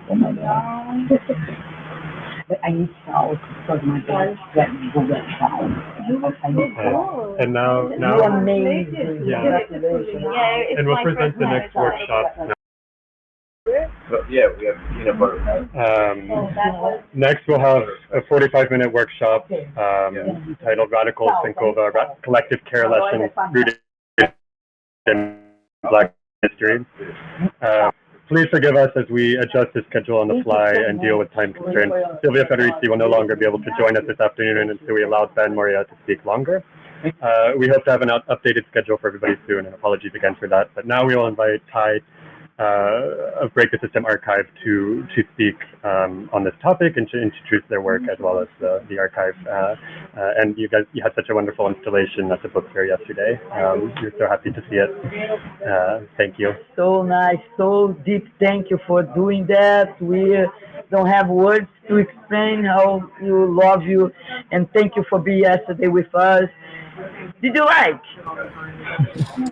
Oh my God. But I need salt because my blood let me go down. I need salt. And now, You amazing. Yeah. Congratulations. And we'll present the next workshop now. Yeah, we have peanut butter. Next, we'll have a 45-minute workshop titled Radical Sankofa, Collective Care Lessons Rooted in Black History. Please forgive us as we adjust the schedule on the fly and deal with time constraints. Silvia Federici will no longer be able to join us this afternoon, and so we allowed Ben Moria to speak longer. We hope to have an updated schedule for everybody soon, and apologies again for that. But now we will invite Ty of Break the System Archive to speak on this topic and to introduce their work as well as the archive. And you had such a wonderful installation at the book fair yesterday. We're so happy to see it. Thank you. So nice, so deep. Thank you for doing that. We don't have words to explain how you love you, and thank you for being yesterday with us. Did you like?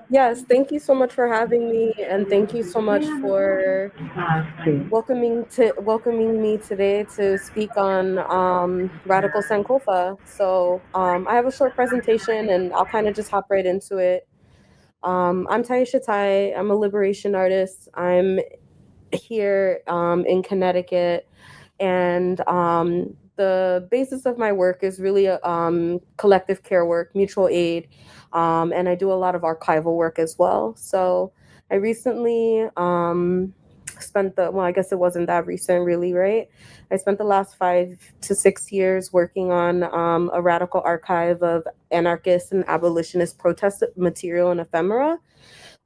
Yes, thank you so much for having me, and thank you so much for welcoming me today to speak on Radical Sankofa. So I have a short presentation, and I'll kind of just hop right into it. I'm Tyasha. I'm a liberation artist. I'm here in Connecticut, and the basis of my work is really collective care work, mutual aid, and I do a lot of archival work as well. So I recently spent I guess it wasn't that recent really, right? I spent the last 5 to 6 years working on a radical archive of anarchist and abolitionist protest material and ephemera.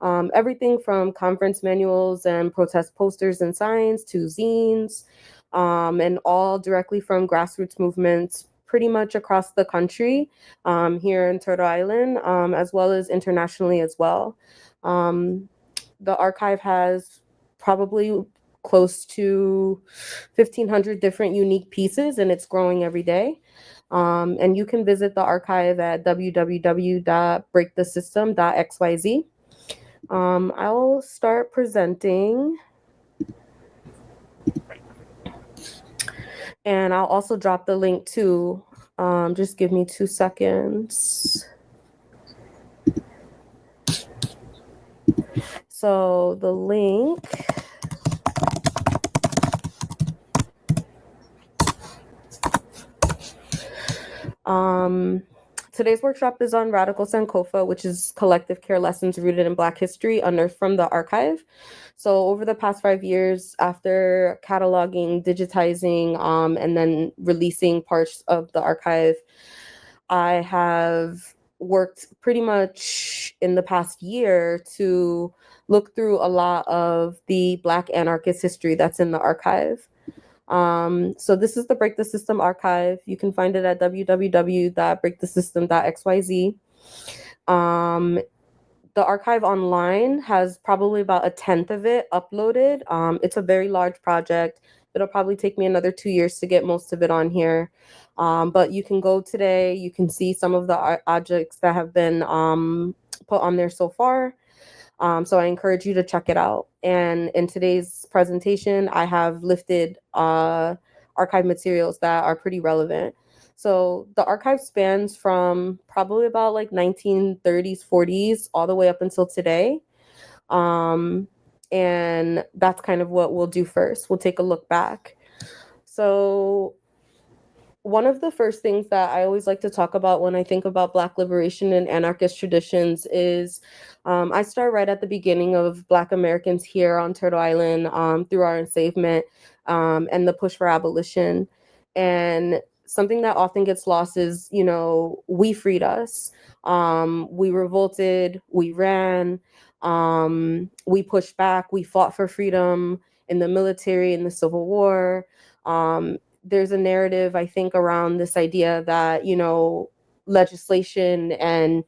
Everything from conference manuals and protest posters and signs to zines, and all directly from grassroots movements pretty much across the country, here in Turtle Island, as well as internationally as well. The archive has probably close to 1,500 different unique pieces, and it's growing every day. And you can visit the archive at www.breakthesystem.xyz. I'll start presenting. And I'll also drop the link too. Just give me 2 seconds. So the link. Today's workshop is on Radical Sankofa, which is collective care lessons rooted in Black history, unearthed from the archive. So over the past 5 years, after cataloging, digitizing, and then releasing parts of the archive, I have worked pretty much in the past year to look through a lot of the Black anarchist history that's in the archive. So this is the Break the System archive. You can find it at www.breakthesystem.xyz. The archive online has probably about 1/10 of it uploaded. It's a very large project. It'll probably take me another 2 years to get most of it on here. But you can go today. You can see some of the objects that have been put on there so far. So I encourage you to check it out. And in today's presentation, I have lifted archive materials that are pretty relevant. So the archive spans from probably about like 1930s, 40s, all the way up until today. And that's kind of what we'll do first. We'll take a look back. So one of the first things that I always like to talk about when I think about Black liberation and anarchist traditions is I start right at the beginning of Black Americans here on Turtle Island through our enslavement and the push for abolition. And something that often gets lost is, you know, we freed us. We revolted, we ran, we pushed back, we fought for freedom in the military, in the Civil War. There's a narrative, I think, around this idea that, you know, legislation and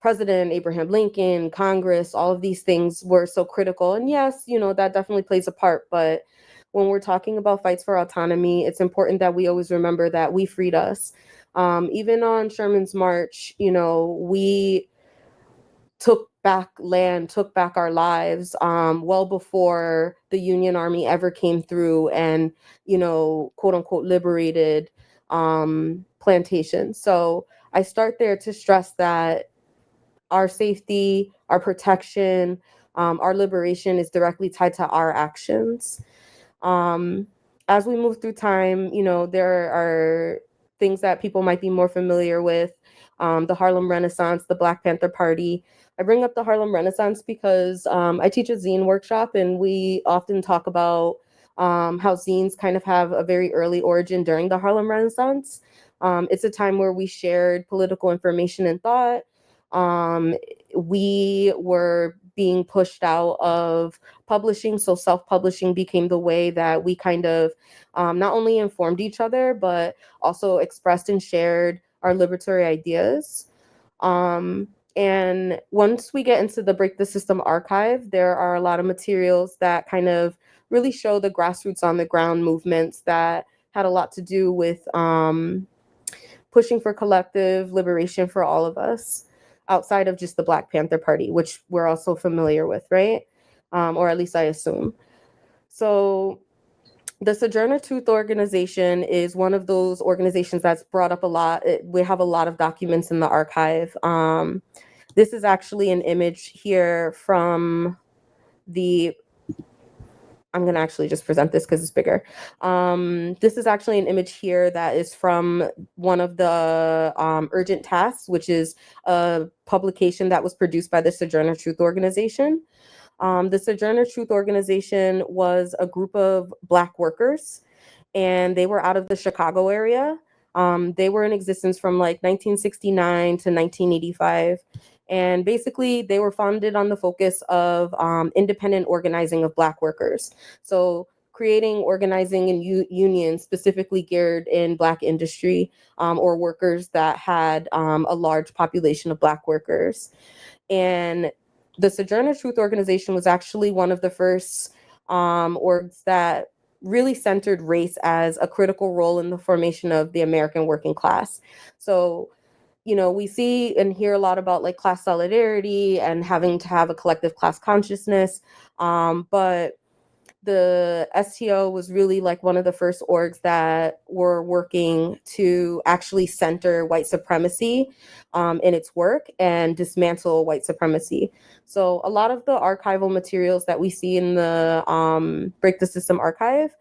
President Abraham Lincoln, Congress, all of these things were so critical. And yes, you know, that definitely plays a part. But when we're talking about fights for autonomy, it's important that we always remember that we freed us. Even on Sherman's March, you know, we took back land, took back our lives, well before the Union Army ever came through and, quote unquote, liberated plantations. So I start there to stress that our safety, our protection, our liberation is directly tied to our actions. As we move through time, there are things that people might be more familiar with. The Harlem Renaissance, the Black Panther Party. I bring up the Harlem Renaissance because I teach a zine workshop, and we often talk about how zines kind of have a very early origin during the Harlem Renaissance. It's a time where we shared political information and thought. We were being pushed out of publishing, so self-publishing became the way that we kind of not only informed each other, but also expressed and shared our liberatory ideas. And once we get into the Break the System archive, there are a lot of materials that kind of really show the grassroots on the ground movements that had a lot to do with pushing for collective liberation for all of us, outside of just the Black Panther Party, which we're also familiar with, right? Or at least I assume. So the Sojourner Truth Organization is one of those organizations that's brought up a lot. We have a lot of documents in the archive. This is actually an image here from I'm going to actually just present this because it's bigger. This is actually an image here that is from one of the Urgent Tasks, which is a publication that was produced by the Sojourner Truth Organization. The Sojourner Truth Organization was a group of Black workers, and they were out of the Chicago area. They were in existence from like 1969 to 1985. And basically, they were founded on the focus of independent organizing of Black workers. So creating organizing and unions specifically geared in Black industry or workers that had a large population of Black workers. And the Sojourner Truth Organization was actually one of the first orgs that really centered race as a critical role in the formation of the American working class. So we see and hear a lot about like class solidarity and having to have a collective class consciousness. But the STO was really like one of the first orgs that were working to actually center white supremacy in its work and dismantle white supremacy. So a lot of the archival materials that we see in the Break the System archive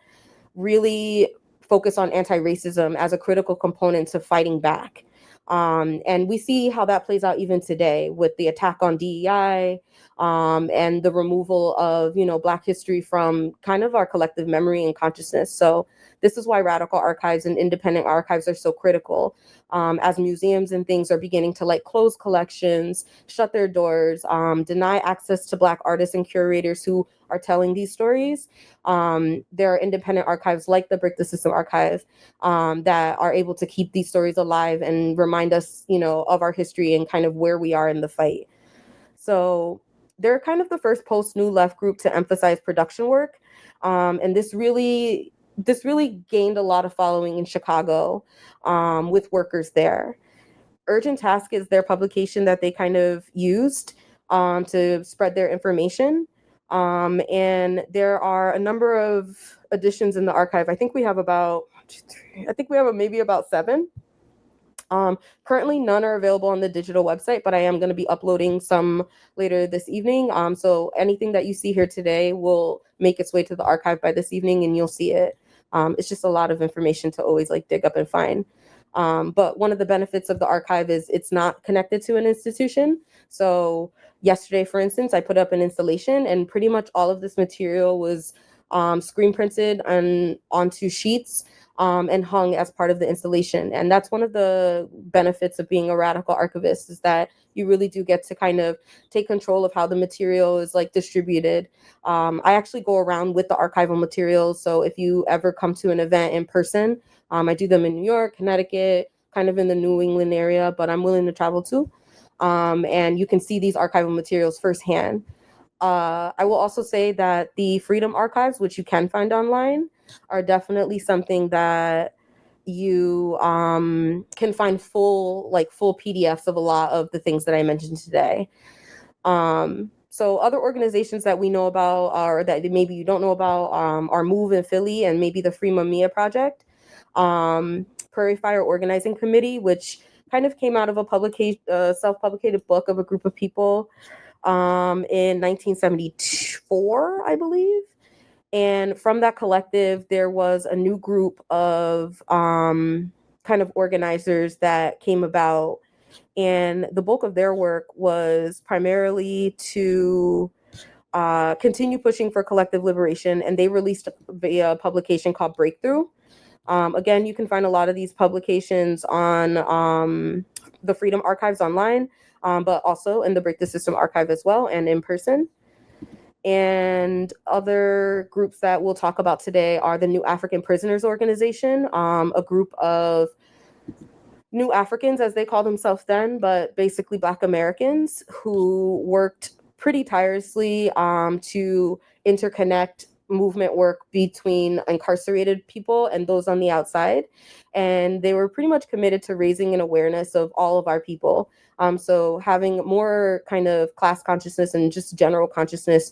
really focus on anti-racism as a critical component to fighting back. And we see how that plays out even today with the attack on DEI and the removal of, Black history from kind of our collective memory and consciousness. So this is why radical archives and independent archives are so critical. As museums and things are beginning to like close collections, shut their doors, deny access to Black artists and curators who are telling these stories. There are independent archives like the Break the System archive that are able to keep these stories alive and remind us, of our history and kind of where we are in the fight. So they're kind of the first post-New Left group to emphasize production work. And this really gained a lot of following in Chicago with workers there. Urgent Task is their publication that they kind of used to spread their information. And there are a number of editions in the archive. I think we have maybe about 7. Currently, none are available on the digital website, but I am going to be uploading some later this evening. So anything that you see here today will make its way to the archive by this evening, and you'll see it. It's just a lot of information to always like dig up and find. But one of the benefits of the archive is it's not connected to an institution. So yesterday, for instance, I put up an installation, and pretty much all of this material was screen printed onto sheets and hung as part of the installation. And that's one of the benefits of being a radical archivist, is that you really do get to kind of take control of how the material is like distributed. I actually go around with the archival materials. So if you ever come to an event in person, I do them in New York, Connecticut, kind of in the New England area, but I'm willing to travel too. And you can see these archival materials firsthand. I will also say that the Freedom Archives, which you can find online, are definitely something that you can find full PDFs of a lot of the things that I mentioned today. So other organizations that we know about, or that maybe you don't know about, are Move in Philly and maybe the Free Mamiya Project, Prairie Fire Organizing Committee, which kind of came out of a self-publicated book of a group of people in 1974, I believe. And from that collective, there was a new group of kind of organizers that came about. And the bulk of their work was primarily to continue pushing for collective liberation. And they released a publication called Breakthrough. Again, you can find a lot of these publications on the Freedom Archives online, but also in the Break the System archive as well, and in person. And other groups that we'll talk about today are the New African Prisoners Organization, a group of New Africans, as they call themselves then, but basically Black Americans who worked pretty tirelessly to interconnect movement work between incarcerated people and those on the outside. And they were pretty much committed to raising an awareness of all of our people. So having more kind of class consciousness and just general consciousness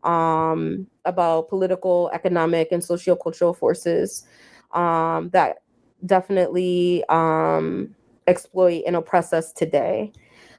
about political, economic, and sociocultural forces that definitely exploit and oppress us today.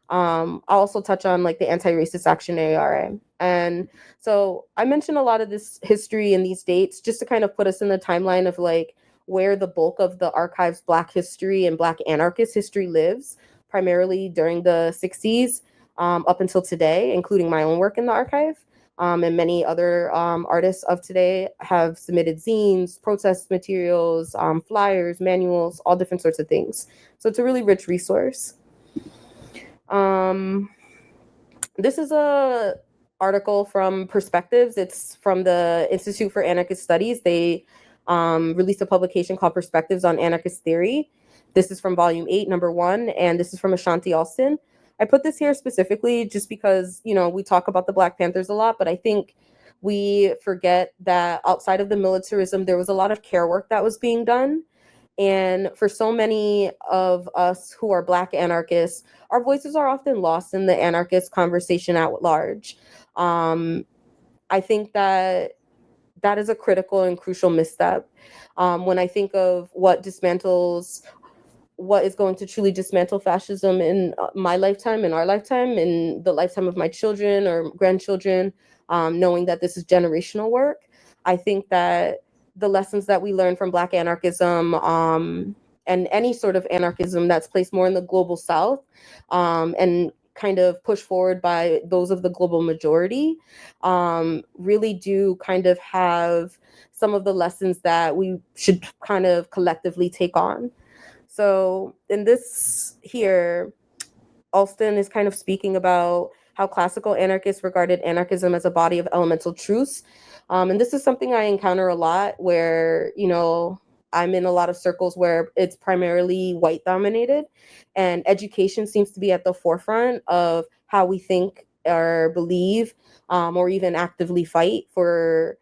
I'll also touch on like the anti-racist action ARA. And so I mentioned a lot of this history and these dates just to kind of put us in the timeline of like where the bulk of the archive's Black history and Black anarchist history lives, primarily during the 60s up until today, including my own work in the archive. And many other artists of today have submitted zines, protest materials, flyers, manuals, all different sorts of things. So it's a really rich resource. This is a article from Perspectives. It's from the Institute for Anarchist Studies. They released a publication called Perspectives on Anarchist Theory. This is from volume 8, number 1, and this is from Ashanti Alston. I put this here specifically just because, you know, we talk about the Black Panthers a lot, but I think we forget that outside of the militarism, there was a lot of care work that was being done. And for so many of us who are Black anarchists, our voices are often lost in the anarchist conversation at large. I think that is a critical and crucial misstep. When I think of what is going to truly dismantle fascism in my lifetime, in our lifetime, in the lifetime of my children or grandchildren, knowing that this is generational work, I think that the lessons that we learn from Black anarchism and any sort of anarchism that's placed more in the global South and kind of pushed forward by those of the global majority really do kind of have some of the lessons that we should kind of collectively take on. So in this here, Alston is kind of speaking about how classical anarchists regarded anarchism as a body of elemental truths. And this is something I encounter a lot where, you know, I'm in a lot of circles where it's primarily white dominated, and education seems to be at the forefront of how we think or believe or even actively fight for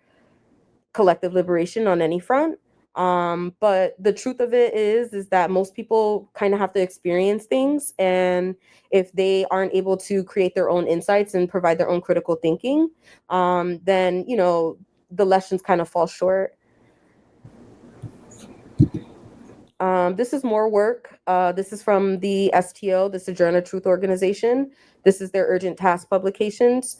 collective liberation on any front. But the truth of it is that most people kind of have to experience things, and if they aren't able to create their own insights and provide their own critical thinking, then, you know, the lessons kind of fall short. This is more work. This is from the STO, the Sojourner Truth Organization. This is their urgent task publications.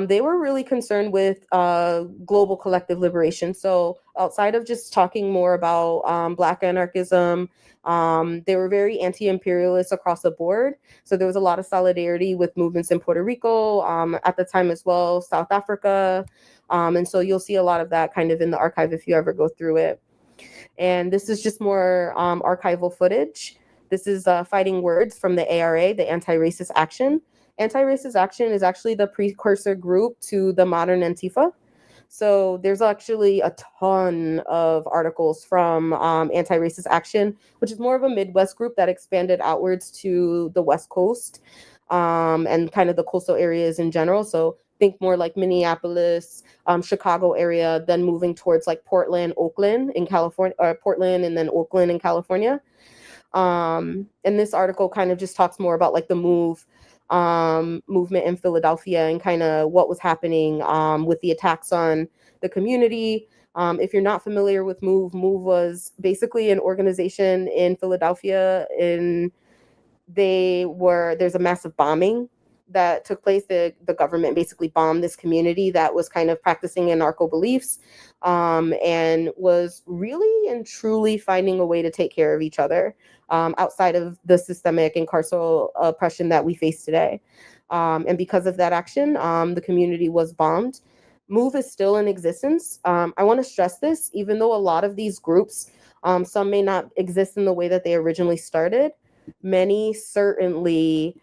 They were really concerned with global collective liberation. So outside of just talking more about Black anarchism, they were very anti-imperialist across the board. So there was a lot of solidarity with movements in Puerto Rico at the time as well, South Africa. And so you'll see a lot of that kind of in the archive if you ever go through it. And this is just more archival footage. This is Fighting Words from the ARA, the Anti-Racist Action. Anti-Racist Action is actually the precursor group to the modern Antifa. So there's actually a ton of articles from Anti-Racist Action, which is more of a Midwest group that expanded outwards to the West Coast and kind of the coastal areas in general. So think more like Minneapolis, Chicago area, then moving towards like Portland, Oakland in California, or Portland and then Oakland in California. And this article kind of just talks more about like the move movement in Philadelphia and kind of what was happening with the attacks on the community. If you're not familiar with MOVE, MOVE was basically an organization in Philadelphia. There's a massive bombing that took place. The government basically bombed this community that was kind of practicing anarcho beliefs, and was really and truly finding a way to take care of each other outside of the systemic and carceral oppression that we face today. And because of that action, the community was bombed. MOVE is still in existence. I want to stress this, even though a lot of these groups, some may not exist in the way that they originally started, many certainly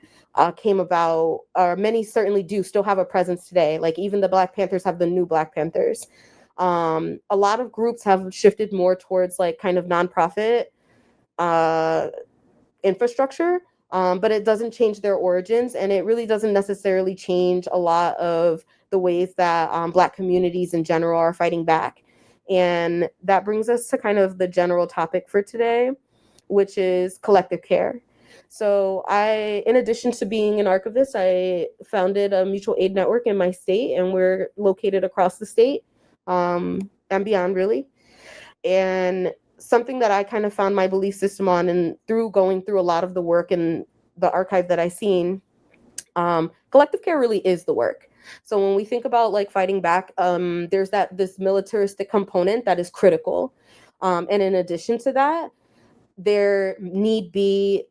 came about, or many certainly do still have a presence today. Like even the Black Panthers have the new Black Panthers. A lot of groups have shifted more towards like kind of nonprofit infrastructure, but it doesn't change their origins, and it really doesn't necessarily change a lot of the ways that Black communities in general are fighting back. And that brings us to kind of the general topic for today, which is collective care. So in addition to being an archivist, I founded a mutual aid network in my state, and we're located across the state and beyond, really. And something that I kind of found my belief system on, and through going through a lot of the work in the archive that I've seen, collective care really is the work. So when we think about like fighting back, there's this militaristic component that is critical. And in addition to that, there need be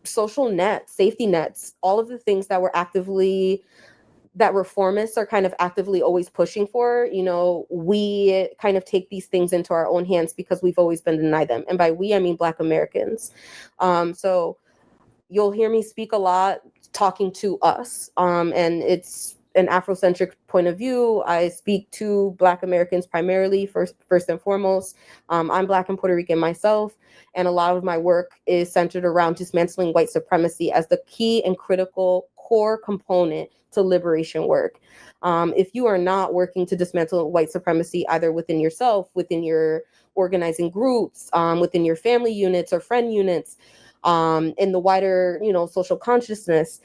social nets, safety nets, all of the things that that reformists are kind of actively always pushing for. We kind of take these things into our own hands because we've always been denied them. And by we, I mean Black Americans. So you'll hear me speak a lot talking to us, and it's an Afrocentric point of view. I speak to Black Americans primarily, first and foremost. I'm Black and Puerto Rican myself, and a lot of my work is centered around dismantling white supremacy as the key and critical core component to liberation work. If you are not working to dismantle white supremacy, either within yourself, within your organizing groups, within your family units or friend units, in the wider, social consciousness,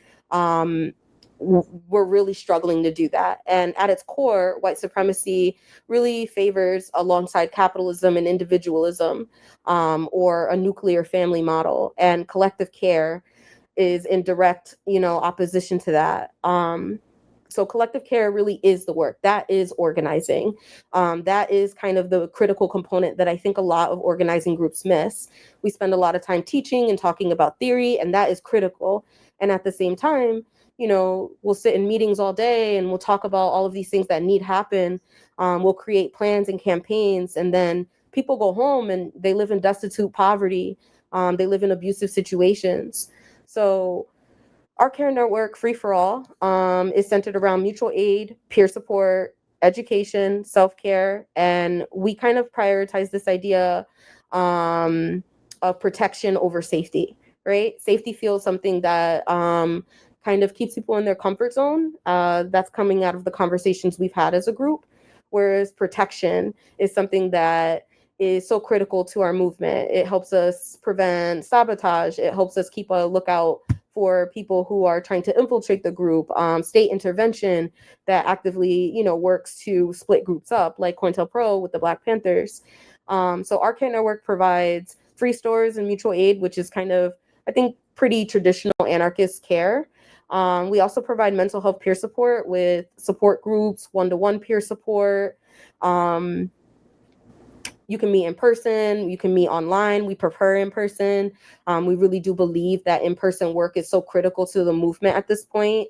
we're really struggling to do that. And at its core, white supremacy really favors, alongside capitalism and individualism, or a nuclear family model. And collective care is in direct, opposition to that. So collective care really is the work. That is organizing. That is kind of the critical component that I think a lot of organizing groups miss. We spend a lot of time teaching and talking about theory, and that is critical. And at the same time, we'll sit in meetings all day and we'll talk about all of these things that need happen. We'll create plans and campaigns, and then people go home and they live in destitute poverty. They live in abusive situations. So our care network, Free for All, is centered around mutual aid, peer support, education, self-care, and we kind of prioritize this idea of protection over safety, right? Safety feels something that kind of keeps people in their comfort zone. That's coming out of the conversations we've had as a group, whereas protection is something that is so critical to our movement. It helps us prevent sabotage. It helps us keep a lookout for people who are trying to infiltrate the group, state intervention that actively, works to split groups up, like COINTELPRO with the Black Panthers. So our care network provides free stores and mutual aid, which is kind of, I think, pretty traditional anarchist care. We also provide mental health peer support with support groups, one-to-one peer support. You can meet in person, you can meet online. We prefer in person. We really do believe that in-person work is so critical to the movement at this point.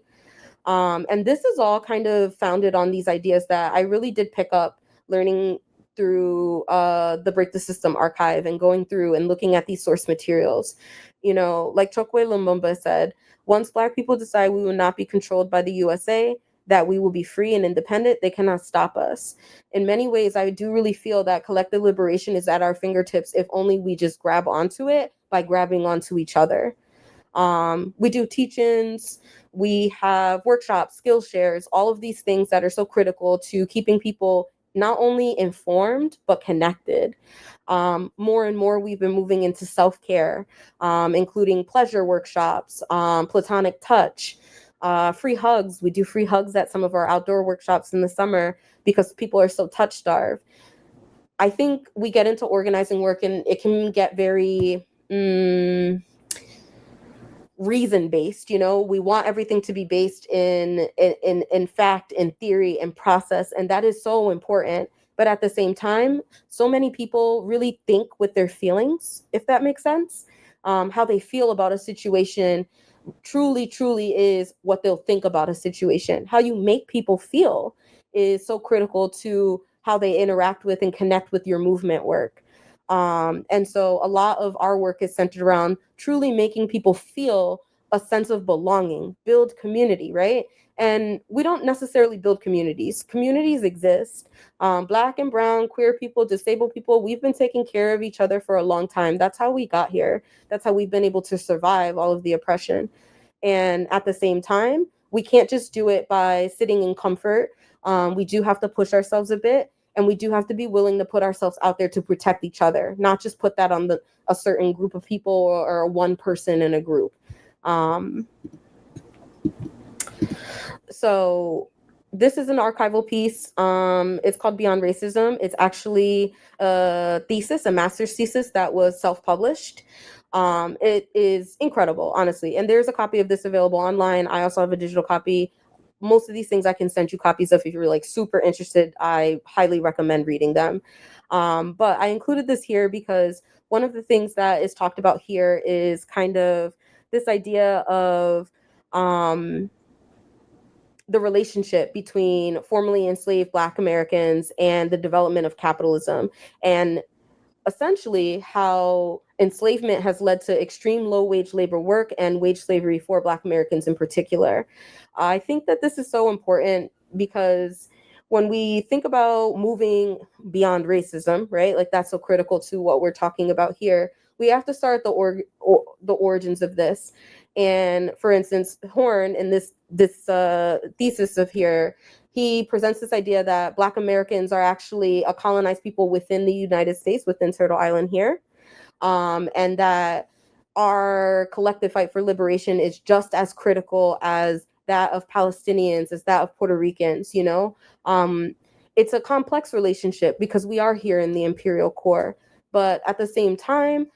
And this is all kind of founded on these ideas that I really did pick up learning through the Break the System archive and going through and looking at these source materials. Like Chokwe Lumumba said, once Black people decide we will not be controlled by the USA, that we will be free and independent, they cannot stop us. In many ways, I do really feel that collective liberation is at our fingertips if only we just grab onto it by grabbing onto each other. We do teach-ins, we have workshops, skill shares, all of these things that are so critical to keeping people not only informed, but connected. More and more, we've been moving into self-care, including pleasure workshops, platonic touch, Free hugs. We do free hugs at some of our outdoor workshops in the summer because people are so touch starved. I think we get into organizing work and it can get very reason based. We want everything to be based in fact, in theory, and process, and that is so important. But at the same time, so many people really think with their feelings, if that makes sense. How they feel about a situation truly is what they'll think about a situation. How you make people feel is so critical to how they interact with and connect with your movement work. And so a lot of our work is centered around truly making people feel a sense of belonging, build community, right? And we don't necessarily build communities. Communities exist. Black and brown, queer people, disabled people, we've been taking care of each other for a long time. That's how we got here. That's how we've been able to survive all of the oppression. And at the same time, we can't just do it by sitting in comfort. We do have to push ourselves a bit, and we do have to be willing to put ourselves out there to protect each other, not just put that on a certain group of people or one person in a group. So this is an archival piece. It's called Beyond Racism. It's actually a thesis, a master's thesis that was self-published. It is incredible, honestly. And there's a copy of this available online. I also have a digital copy. Most of these things I can send you copies of if you're like super interested. I highly recommend reading them. But I included this here because one of the things that is talked about here is kind of this idea of the relationship between formerly enslaved Black Americans and the development of capitalism, and essentially how enslavement has led to extreme low-wage labor work and wage slavery for Black Americans in particular. I think that this is so important because when we think about moving beyond racism, right, like that's so critical to what we're talking about here, we have to start the origins of this. And for instance, Horn in this thesis of here, he presents this idea that Black Americans are actually a colonized people within the United States, within Turtle Island here, and that our collective fight for liberation is just as critical as that of Palestinians, as that of Puerto Ricans, It's a complex relationship because we are here in the imperial core, but at the same time,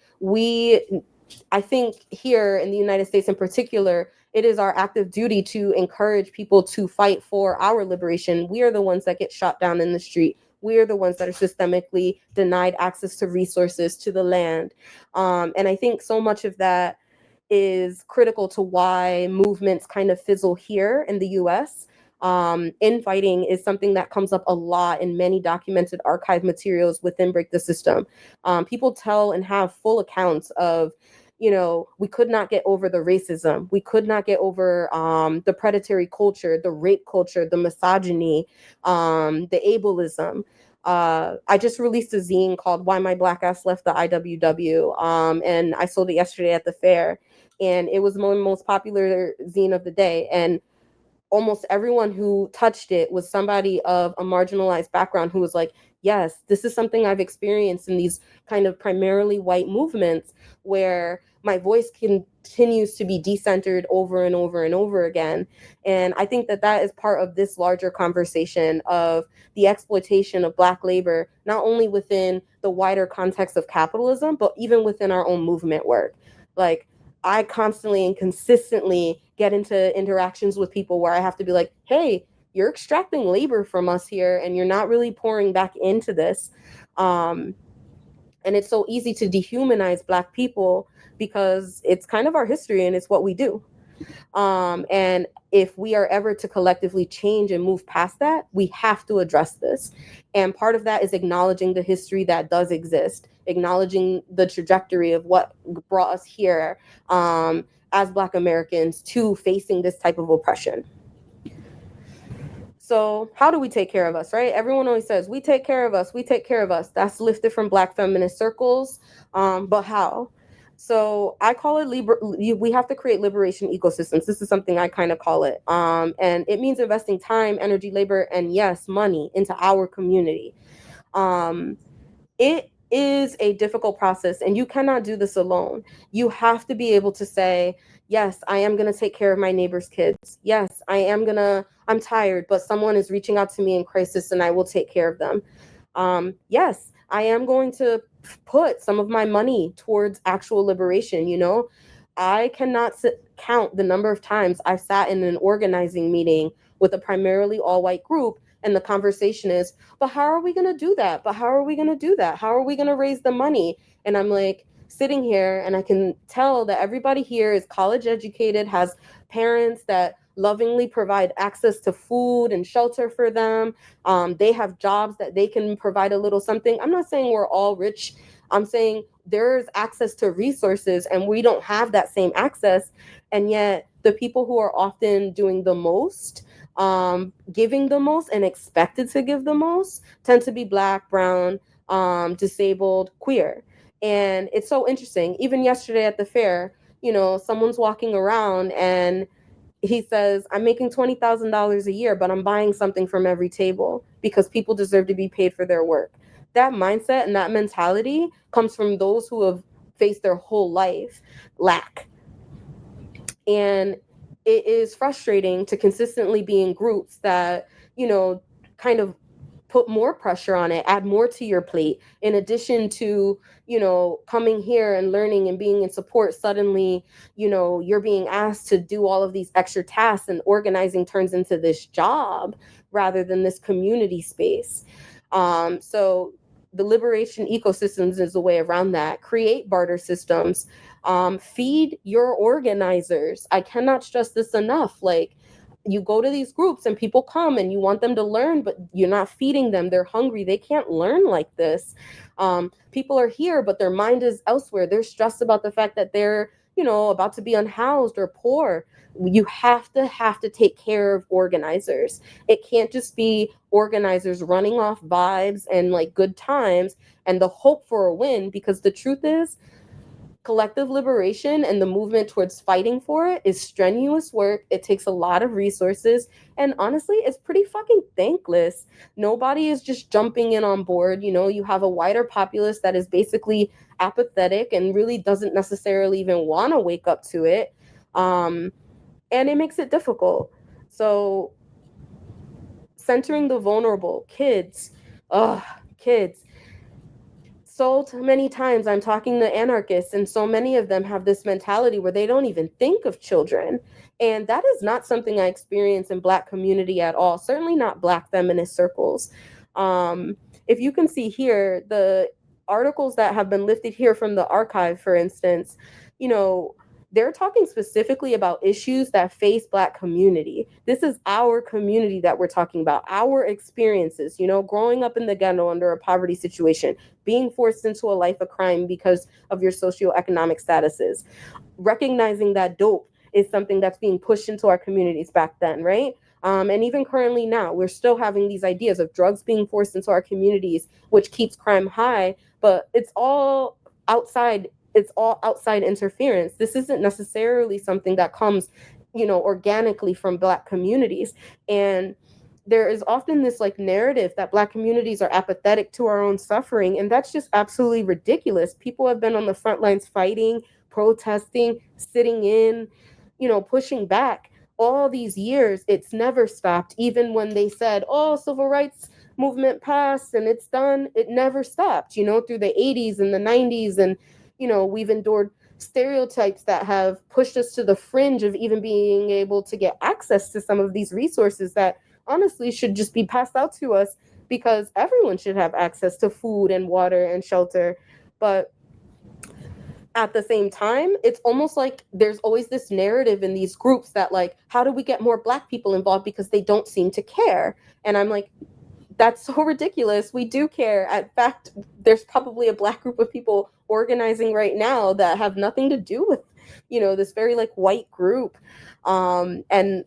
I think here in the United States in particular, it is our active duty to encourage people to fight for our liberation. We are the ones that get shot down in the street. We are the ones that are systemically denied access to resources, to the land. And I think so much of that is critical to why movements kind of fizzle here in the US. Infighting is something that comes up a lot in many documented archive materials within Break the System. People tell and have full accounts of, we could not get over the racism. We could not get over the predatory culture, the rape culture, the misogyny, the ableism. I just released a zine called Why My Black Ass Left the IWW, and I sold it yesterday at the fair. And it was the most popular zine of the day. And almost everyone who touched it was somebody of a marginalized background who was like, yes, this is something I've experienced in these kind of primarily white movements where my voice continues to be decentered over and over and over again. And I think that that is part of this larger conversation of the exploitation of Black labor, not only within the wider context of capitalism, but even within our own movement work. Like, I constantly and consistently get into interactions with people where I have to be like, hey, you're extracting labor from us here and you're not really pouring back into this. And it's so easy to dehumanize Black people because it's kind of our history and it's what we do. And if we are ever to collectively change and move past that, we have to address this. And part of that is acknowledging the history that does exist, acknowledging the trajectory of what brought us here as Black Americans to facing this type of oppression. So how do we take care of us, right? Everyone always says, we take care of us, we take care of us. That's lifted from Black feminist circles, but how? So I call it we have to create liberation ecosystems. This is something I kind of call it. And it means investing time, energy, labor, and yes, money into our community. It is a difficult process, and you cannot do this alone. You have to be able to say, yes, I am going to take care of my neighbor's kids. Yes, I'm tired, but someone is reaching out to me in crisis and I will take care of them. Yes, I am going to put some of my money towards actual liberation. I cannot count the number of times I've sat in an organizing meeting with a primarily all-white group, and the conversation is, but how are we going to do that? But how are we going to do that? How are we going to raise the money? And I'm like sitting here, and I can tell that everybody here is college educated, has parents that lovingly provide access to food and shelter for them. They have jobs that they can provide a little something. I'm not saying we're all rich. I'm saying there's access to resources, and we don't have that same access. And yet the people who are often doing the most, giving the most and expected to give the most, tend to be Black, brown, disabled, queer. And it's so interesting. Even yesterday at the fair, someone's walking around and he says, I'm making $20,000 a year, but I'm buying something from every table because people deserve to be paid for their work. That mindset and that mentality comes from those who have faced their whole life lack. And it is frustrating to consistently be in groups that, kind of put more pressure on it, add more to your plate. In addition to, coming here and learning and being in support, suddenly, you're being asked to do all of these extra tasks, and organizing turns into this job rather than this community space. So the liberation ecosystems is a way around that. Create barter systems. Feed your organizers. I cannot stress this enough. Like, you go to these groups and people come and you want them to learn, but you're not feeding them. They're hungry. They can't learn like this. People are here, but their mind is elsewhere. They're stressed about the fact that they're, about to be unhoused or poor. You have to take care of organizers. It can't just be organizers running off vibes and like good times and the hope for a win, because the truth is, collective liberation and the movement towards fighting for it is strenuous work. It takes a lot of resources, and honestly, it's pretty fucking thankless. Nobody is just jumping in on board. You have a wider populace that is basically apathetic and really doesn't necessarily even want to wake up to it. And it makes it difficult. So centering the vulnerable, kids. So many times I'm talking to anarchists, and so many of them have this mentality where they don't even think of children. And that is not something I experience in Black community at all, certainly not Black feminist circles. If you can see here, the articles that have been lifted here from the archive, for instance, they're talking specifically about issues that face Black community. This is our community that we're talking about, our experiences, growing up in the ghetto under a poverty situation, being forced into a life of crime because of your socioeconomic statuses, recognizing that dope is something that's being pushed into our communities back then, right? And even currently now, we're still having these ideas of drugs being forced into our communities, which keeps crime high, but it's all outside interference. This isn't necessarily something that comes, organically from Black communities. And there is often this like narrative that Black communities are apathetic to our own suffering. And that's just absolutely ridiculous. People have been on the front lines fighting, protesting, sitting in, pushing back all these years. It's never stopped. Even when they said, oh, civil rights movement passed and it's done, it never stopped, through the 80s and the 90s. And, we've endured stereotypes that have pushed us to the fringe of even being able to get access to some of these resources that honestly should just be passed out to us, because everyone should have access to food and water and shelter. But at the same time, it's almost like there's always this narrative in these groups that like, how do we get more Black people involved, because they don't seem to care. And I'm like, that's so ridiculous. We do care. In fact, there's probably a Black group of people organizing right now that have nothing to do with, this very like white group. And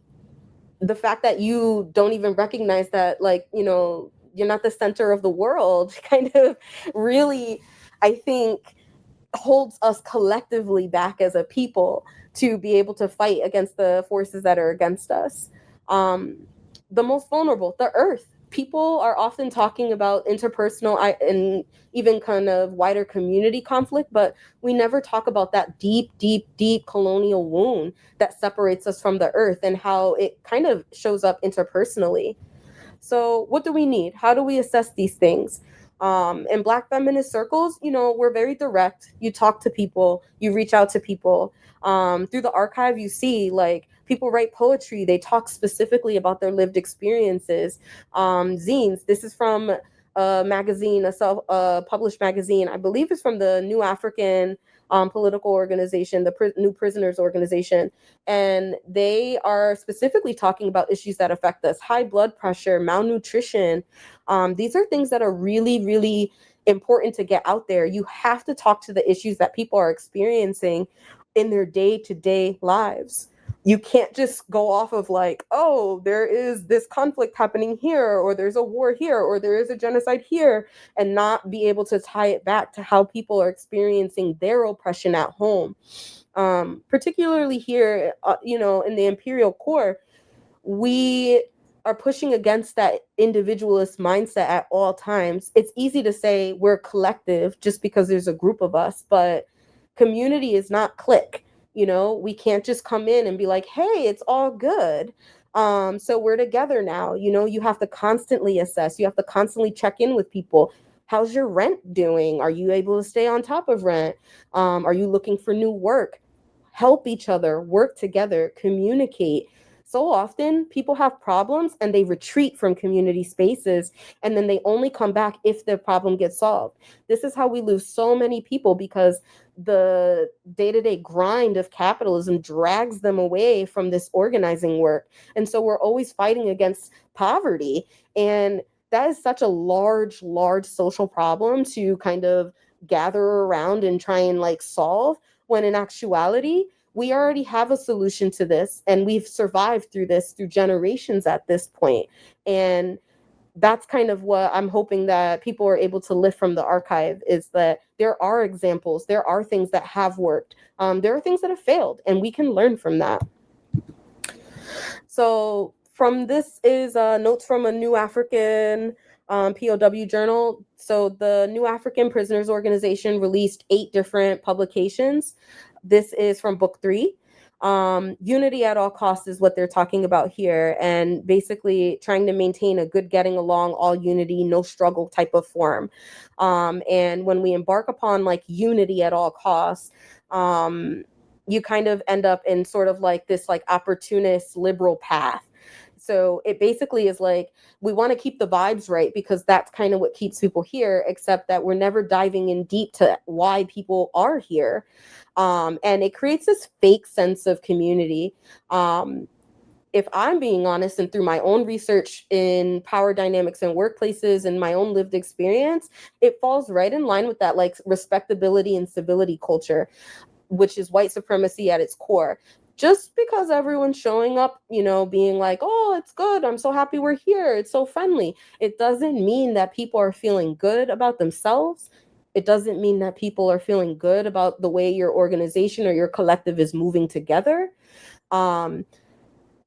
the fact that you don't even recognize that, like, you're not the center of the world kind of really, I think, holds us collectively back as a people to be able to fight against the forces that are against us. The most vulnerable, the earth. people are often talking about interpersonal and even kind of wider community conflict, but we never talk about that deep, deep, deep colonial wound that separates us from the earth and how it kind of shows up interpersonally. So what do we need? How do we assess these things? In Black feminist circles, we're very direct. You talk to people, you reach out to people. Through the archive, you see like people write poetry. They talk specifically about their lived experiences. Zines. This is from a magazine, a self-published magazine. I believe it's from the New African political organization, the New Prisoners Organization. And they are specifically talking about issues that affect us: high blood pressure, malnutrition. These are things that are really, really important to get out there. You have to talk to the issues that people are experiencing in their day-to-day lives. You can't just go off of like, oh, there is this conflict happening here, or there's a war here, or there is a genocide here, and not be able to tie it back to how people are experiencing their oppression at home. Particularly here, in the imperial core, we are pushing against that individualist mindset at all times. It's easy to say we're collective just because there's a group of us, but community is not clique. We can't just come in and be like, hey, it's all good. So we're together now. You have to constantly assess. You have to constantly check in with people. How's your rent doing? Are you able to stay on top of rent? Are you looking for new work? Help each other, work together, communicate. So often people have problems and they retreat from community spaces, and then they only come back if the problem gets solved. This is how we lose so many people, because the day-to-day grind of capitalism drags them away from this organizing work. And so we're always fighting against poverty. And that is such a large, large social problem to kind of gather around and try and like solve, when in actuality, we already have a solution to this, and we've survived through this through generations at this point. And that's kind of what I'm hoping that people are able to lift from the archive, is that there are examples, there are things that have worked, there are things that have failed, and we can learn from that. So from this is notes from a New African POW journal. So the New African Prisoners Organization released 8 different publications. This is from book 3. Unity at all costs is what they're talking about here, and basically trying to maintain a good getting along, all unity, no struggle type of form. And when we embark upon like unity at all costs, you kind of end up in sort of like this like opportunist liberal path. So it basically is like, we want to keep the vibes right because that's kind of what keeps people here, except that we're never diving in deep to why people are here. And it creates this fake sense of community. If I'm being honest, and through my own research in power dynamics and workplaces and my own lived experience, it falls right in line with that like respectability and civility culture, which is white supremacy at its core. Just because everyone's showing up, being like, oh, it's good, I'm so happy we're here, it's so friendly, it doesn't mean that people are feeling good about themselves. It doesn't mean that people are feeling good about the way your organization or your collective is moving together. In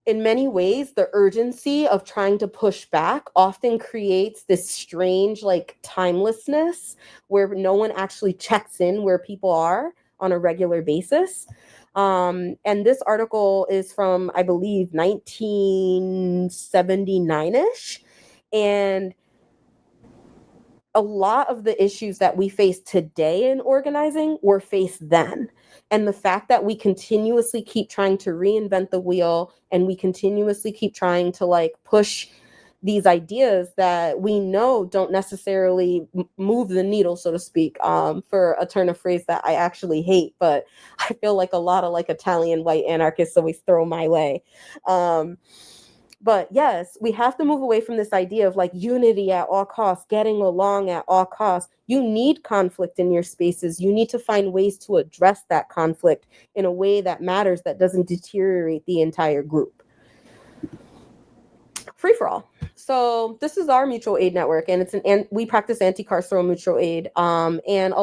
many ways, the urgency of trying to push back often creates this strange like timelessness where no one actually checks in where people are on a regular basis. And this article is from, I believe, 1979-ish. And a lot of the issues that we face today in organizing were faced then. And the fact that we continuously keep trying to reinvent the wheel, and we continuously keep trying to like push these ideas that we know don't necessarily move the needle, so to speak, for a turn of phrase that I actually hate, but I feel like a lot of like Italian white anarchists always throw my way. But yes, we have to move away from this idea of like unity at all costs, getting along at all costs. You need conflict in your spaces. You need to find ways to address that conflict in a way that matters, that doesn't deteriorate the entire group. Free for all. So this is our mutual aid network, and we practice anti-carceral mutual aid. And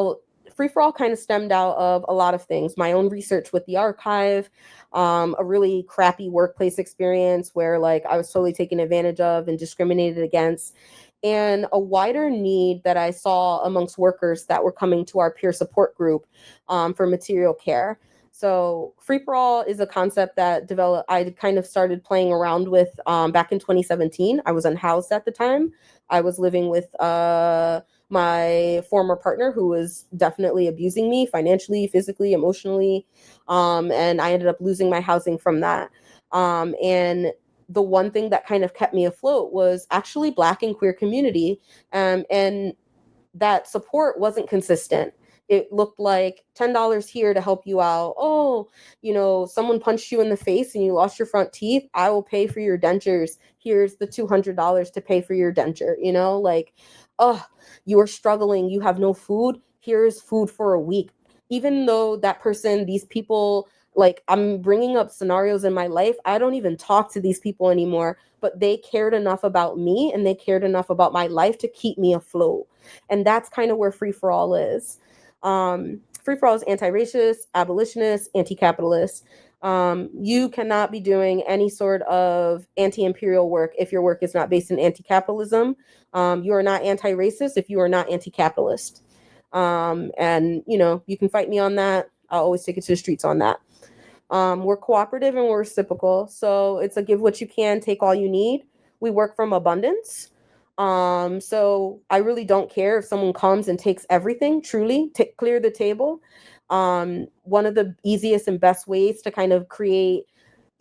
Free for All kind of stemmed out of a lot of things. My own research with the archive, a really crappy workplace experience where like I was totally taken advantage of and discriminated against, and a wider need that I saw amongst workers that were coming to our peer support group for material care. So Free for All is a concept that I kind of started playing around with back in 2017. I was unhoused at the time. I was living with my former partner who was definitely abusing me financially, physically, emotionally. And I ended up losing my housing from that. And the one thing that kind of kept me afloat was actually Black and queer community. And that support wasn't consistent. It looked like $10 here to help you out. Oh, someone punched you in the face and you lost your front teeth. I will pay for your dentures. Here's the $200 to pay for your denture. Like, oh, you are struggling. You have no food. Here's food for a week. Even though that person, these people, like I'm bringing up scenarios in my life, I don't even talk to these people anymore, but they cared enough about me and they cared enough about my life to keep me afloat. And that's kind of where Free for All is. Free for All is anti-racist, abolitionist, anti-capitalist. You cannot be doing any sort of anti-imperial work if your work is not based in anti-capitalism. You are not anti-racist if you are not anti-capitalist. And you can fight me on that. I'll always take it to the streets on that. We're cooperative and we're reciprocal. So it's a give what you can, take all you need. We work from abundance. So I really don't care if someone comes and takes everything, truly, clear the table. One of the easiest and best ways to kind of create,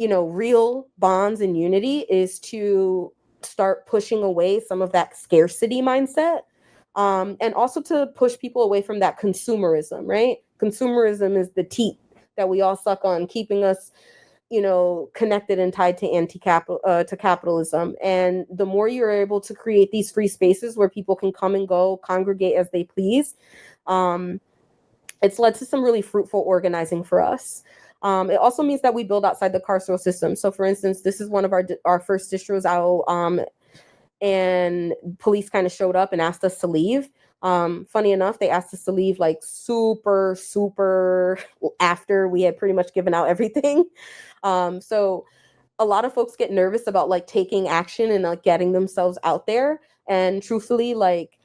real bonds and unity is to start pushing away some of that scarcity mindset. And also to push people away from that consumerism, right? Consumerism is the teat that we all suck on, keeping us connected and tied to capitalism. And the more you're able to create these free spaces where people can come and go, congregate as they please, it's led to some really fruitful organizing for us. It also means that we build outside the carceral system. So for instance, this is one of our first distros out, and police kind of showed up and asked us to leave. Funny enough, they asked us to leave like super after we had pretty much given out everything. So a lot of folks get nervous about like taking action and like getting themselves out there. And truthfully, like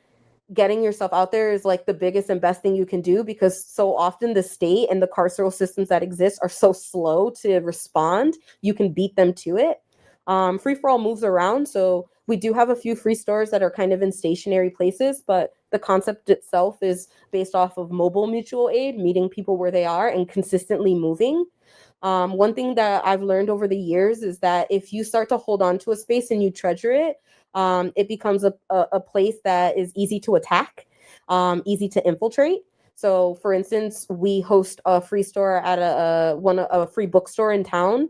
getting yourself out there is like the biggest and best thing you can do, because so often the state and the carceral systems that exist are so slow to respond. You can beat them to it. Free for All moves around. So we do have a few free stores that are kind of in stationary places, but the concept itself is based off of mobile mutual aid, meeting people where they are and consistently moving. One thing that I've learned over the years is that if you start to hold on to a space and you treasure it, it becomes a place that is easy to attack, easy to infiltrate. So for instance, we host a free store at a free bookstore in town,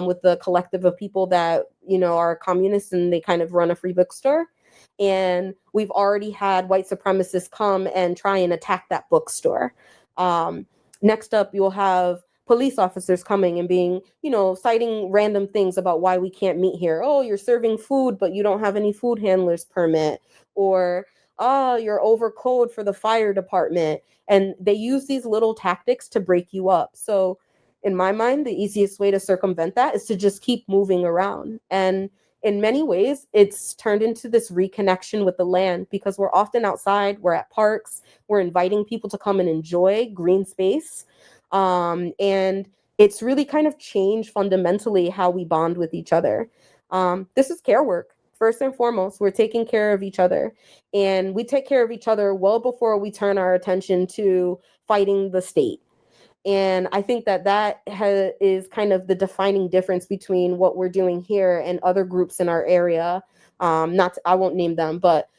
with the collective of people that, are communists, and they kind of run a free bookstore. And we've already had white supremacists come and try and attack that bookstore. Next up, you'll have police officers coming and being, citing random things about why we can't meet here. Oh, you're serving food, but you don't have any food handler's permit. Or, oh, you're over code for the fire department. And they use these little tactics to break you up. So in my mind, the easiest way to circumvent that is to just keep moving around. And in many ways, it's turned into this reconnection with the land, because we're often outside, we're at parks, we're inviting people to come and enjoy green space. And it's really kind of changed fundamentally how we bond with each other. This is care work. First and foremost, we're taking care of each other, and we take care of each other well before we turn our attention to fighting the state. And I think that is kind of the defining difference between what we're doing here and other groups in our area. I won't name them, but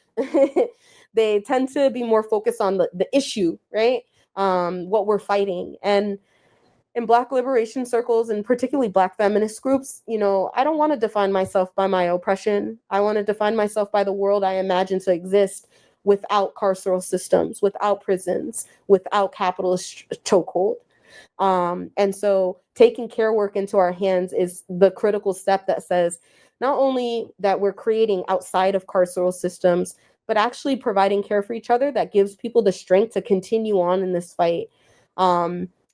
they tend to be more focused on the issue, right? What we're fighting. And in Black liberation circles, and particularly Black feminist groups, I don't want to define myself by my oppression. I want to define myself by the world I imagine to exist without carceral systems, without prisons, without capitalist chokehold. And so taking care work into our hands is the critical step that says not only that we're creating outside of carceral systems but actually providing care for each other that gives people the strength to continue on in this fight.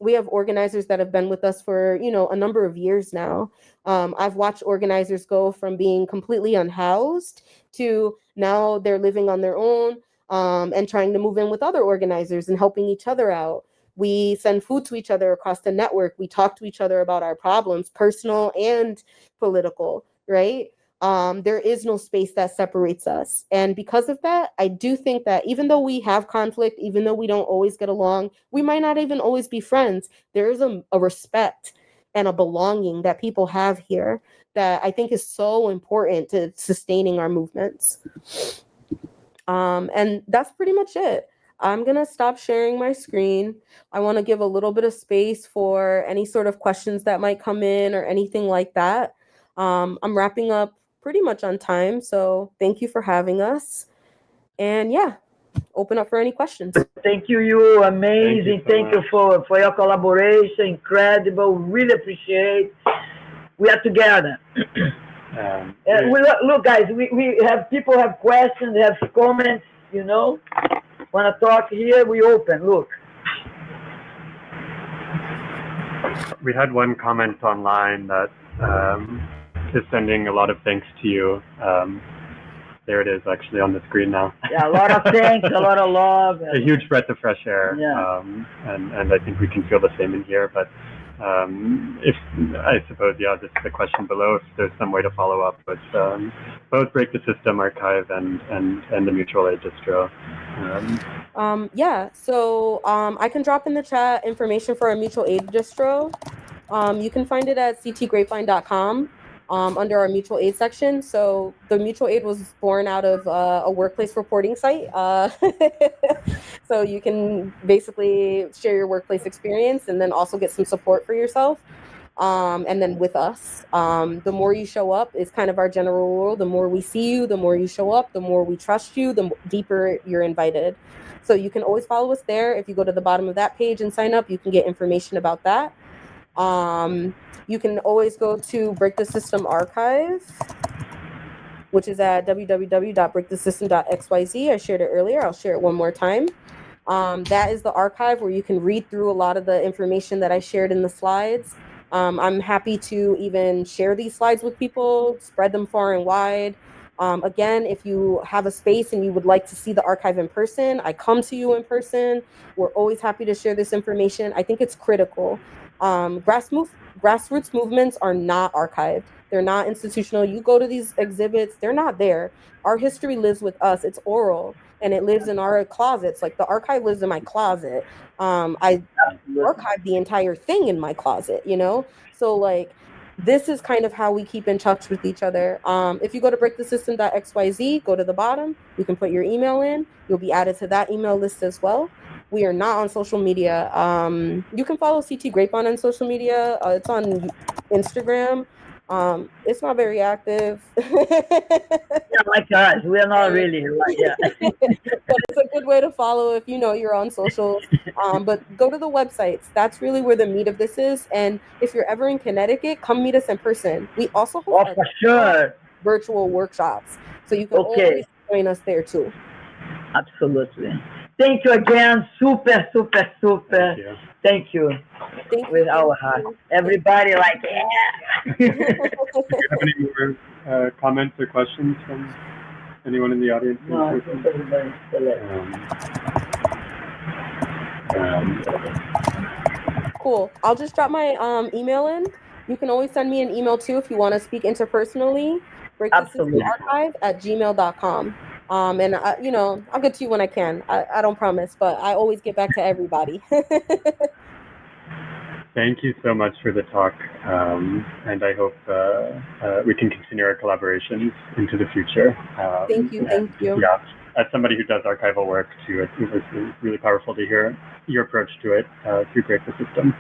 We have organizers that have been with us for, a number of years now. I've watched organizers go from being completely unhoused to now they're living on their own, and trying to move in with other organizers and helping each other out. We send food to each other across the network. We talk to each other about our problems, personal and political, right? There is no space that separates us. And because of that, I do think that even though we have conflict, even though we don't always get along, we might not even always be friends, there is a respect and a belonging that people have here that I think is so important to sustaining our movements. And that's pretty much it. I'm going to stop sharing my screen. I want to give a little bit of space for any sort of questions that might come in or anything like that. I'm wrapping up pretty much on time, so thank you for having us. And yeah, open up for any questions. Thank you. Amazing. Thank you for your collaboration. Incredible. Really appreciate. We are together. Look, guys, we have people have questions, have comments, want to talk here, we open. Look. We had one comment online that is sending a lot of thanks to you. There it is, actually, on the screen now. Yeah, a lot of thanks, a lot of love. A huge breath of fresh air. Yeah. And I think we can feel the same in here. But if I suppose, just the question below, if there's some way to follow up with both Break the System archive and the mutual aid distro. So I can drop in the chat information for our mutual aid distro. You can find it at ctgrapevine.com. Under our mutual aid section. So the mutual aid was born out of a workplace reporting site. So you can basically share your workplace experience and then also get some support for yourself. And then with us, the more you show up is kind of our general rule. The more we see you, the more you show up, the more we trust you, the deeper you're invited. So you can always follow us there. If you go to the bottom of that page and sign up, you can get information about that. You can always go to Break the System archive, which is at www.breakthesystem.xyz. I shared it earlier. I'll share it one more time. That is the archive where you can read through a lot of the information that I shared in the slides. I'm happy to even share these slides with people, spread them far and wide. Again, if you have a space and you would like to see the archive in person, I come to you in person. We're always happy to share this information. I think it's critical. Grassroots movements are not archived. They're not institutional. You go to these exhibits, they're not there. Our history lives with us. It's oral and it lives in our closets. Like the archive lives in my closet. I archive the entire thing in my closet, So like, this is kind of how we keep in touch with each other. If you go to breakthesystem.xyz, go to the bottom, you can put your email in. You'll be added to that email list as well. We are not on social media. You can follow CT Grapevine on social media. It's on Instagram. It's not very active. Yeah, like us. We're not really like that. But it's a good way to follow if you're on socials. But go to the websites. That's really where the meat of this is. And if you're ever in Connecticut, come meet us in person. We also host for sure. virtual workshops. So you can always join us there too. Absolutely. Thank you again. Super. Thank you. With our heart. Everybody yeah. Do you have any more comments or questions from anyone in the audience? No, cool. I'll just drop my email in. You can always send me an email too if you want to speak interpersonally. breakthesystem@gmail.com. And I'll get to you when I can. I don't promise, but I always get back to everybody. Thank you so much for the talk, and I hope we can continue our collaborations into the future. Thank you. Yeah, as somebody who does archival work too, it was really powerful to hear your approach to it through Break the System.